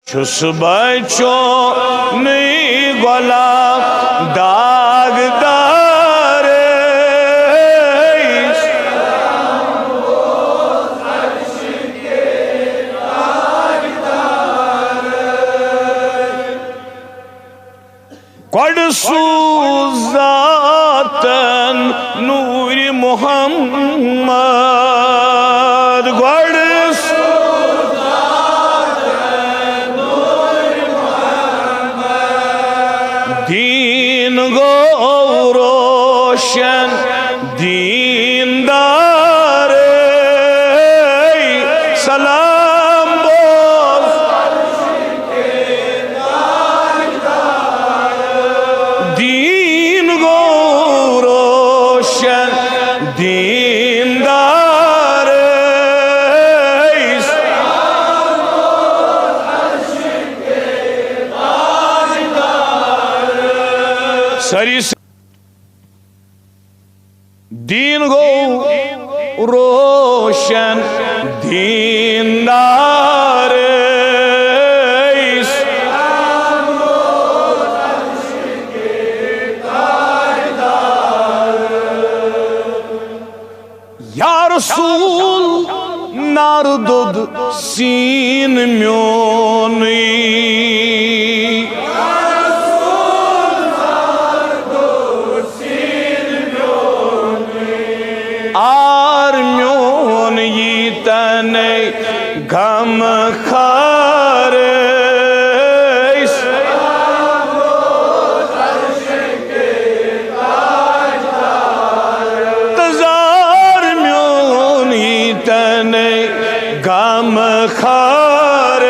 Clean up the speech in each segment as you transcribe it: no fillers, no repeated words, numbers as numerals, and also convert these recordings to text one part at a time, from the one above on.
छुस बच्चों नहीं गुलाम दागदार कड़ सूजातन नूर मोहम्मद दीन गो रोशन दीनदार सलाम बोल दीन गो रोशन दीनदार सरी दीन गो रोशन दीनदार या रसूल नारदुद सीन म्योनी आर म्योन यी तने गम खार तजार म्योन यी तने गम खार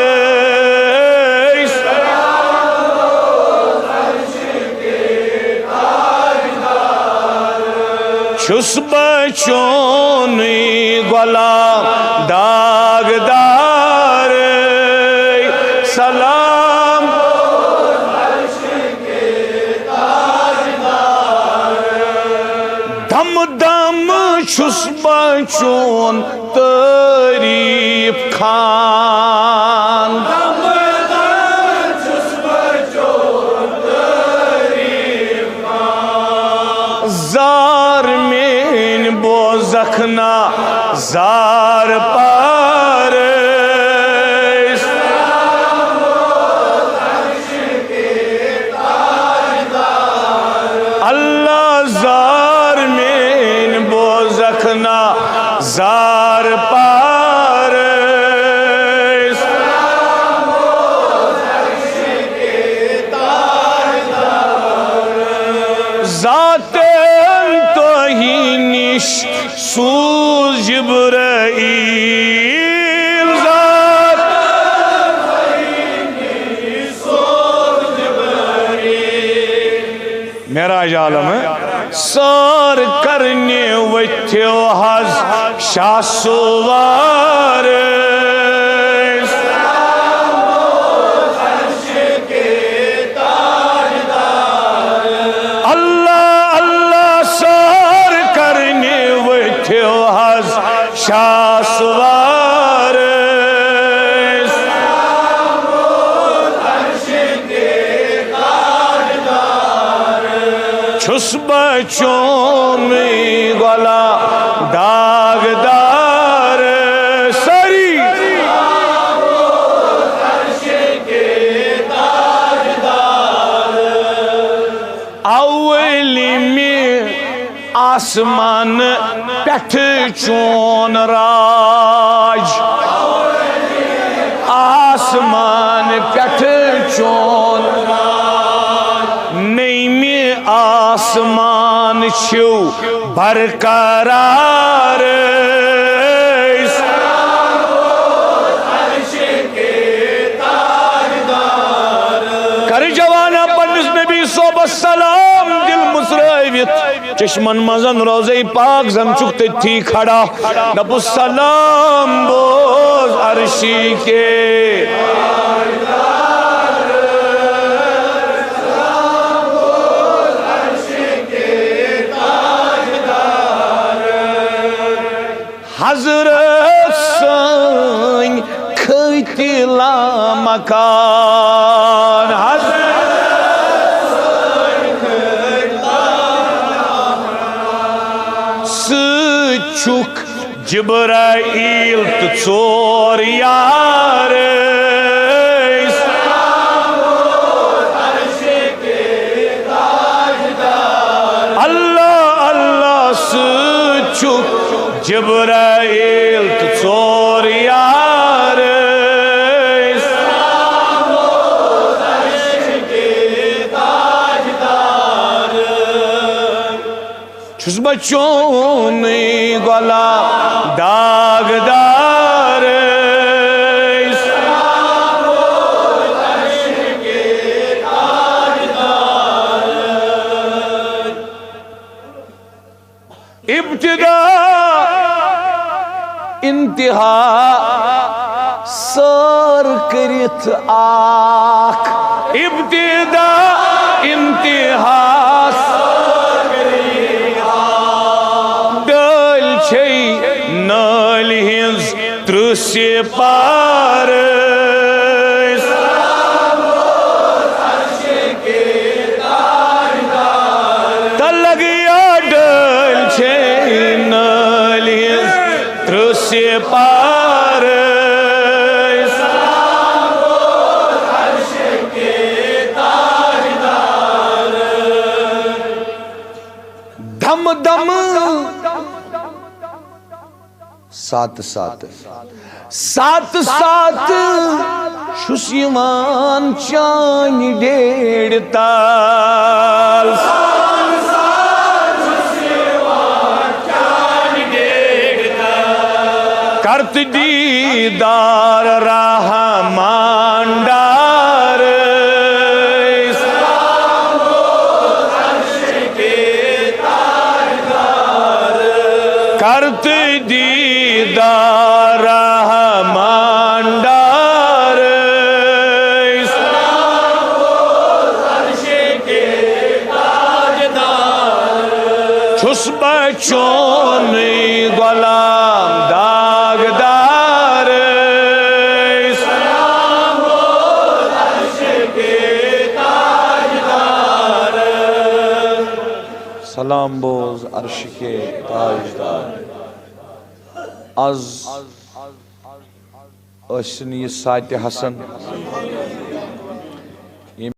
छुस बच्चों गुलाम दागदार सलाम दम दम छुस बच्चों तारीफ खान जार में बोजखना जार पार अल्लाह जार में बोजखना जार पार जाते सूज जिब्राईल ज़ात मेराज आलम सार करने वथ्यो हज शाह सुवार शासवार छुस बच्चों में गला दागदार सरी अवली में आसमान पेठ चोन राज आसमान पेठ चोन नईमे आसमान छो बरकरार कर जवाना पन्निस नबी सोबत सलाम दिल मुसरावित चश्मन मजन रोज़े पाक जम चुकते थी खड़ा नबु सलाम बोज अर्शी के हजरत साईं खतिला मकान सुख जिब्राइल तो चोर यार अल्लाह अल्लाह सुख जिब्राइल तो चोर यार छुस बच्चों ने गोला दागदार इब्तिदा इंतहा सर करित आख इब्तिदा इंतहा नाल हिंज दृश्य पार तलगिया डल छे नाल हिंज दृश्य पार धम धम सात सात सात सात शुष्यमान चान डेढ़ ताल करत दीदार रहमान डार करत दीदार रहमान डार छुस बच्चों ने गुलाम दागदार सलाम बोज अर्श के ताजदार आज सात हसन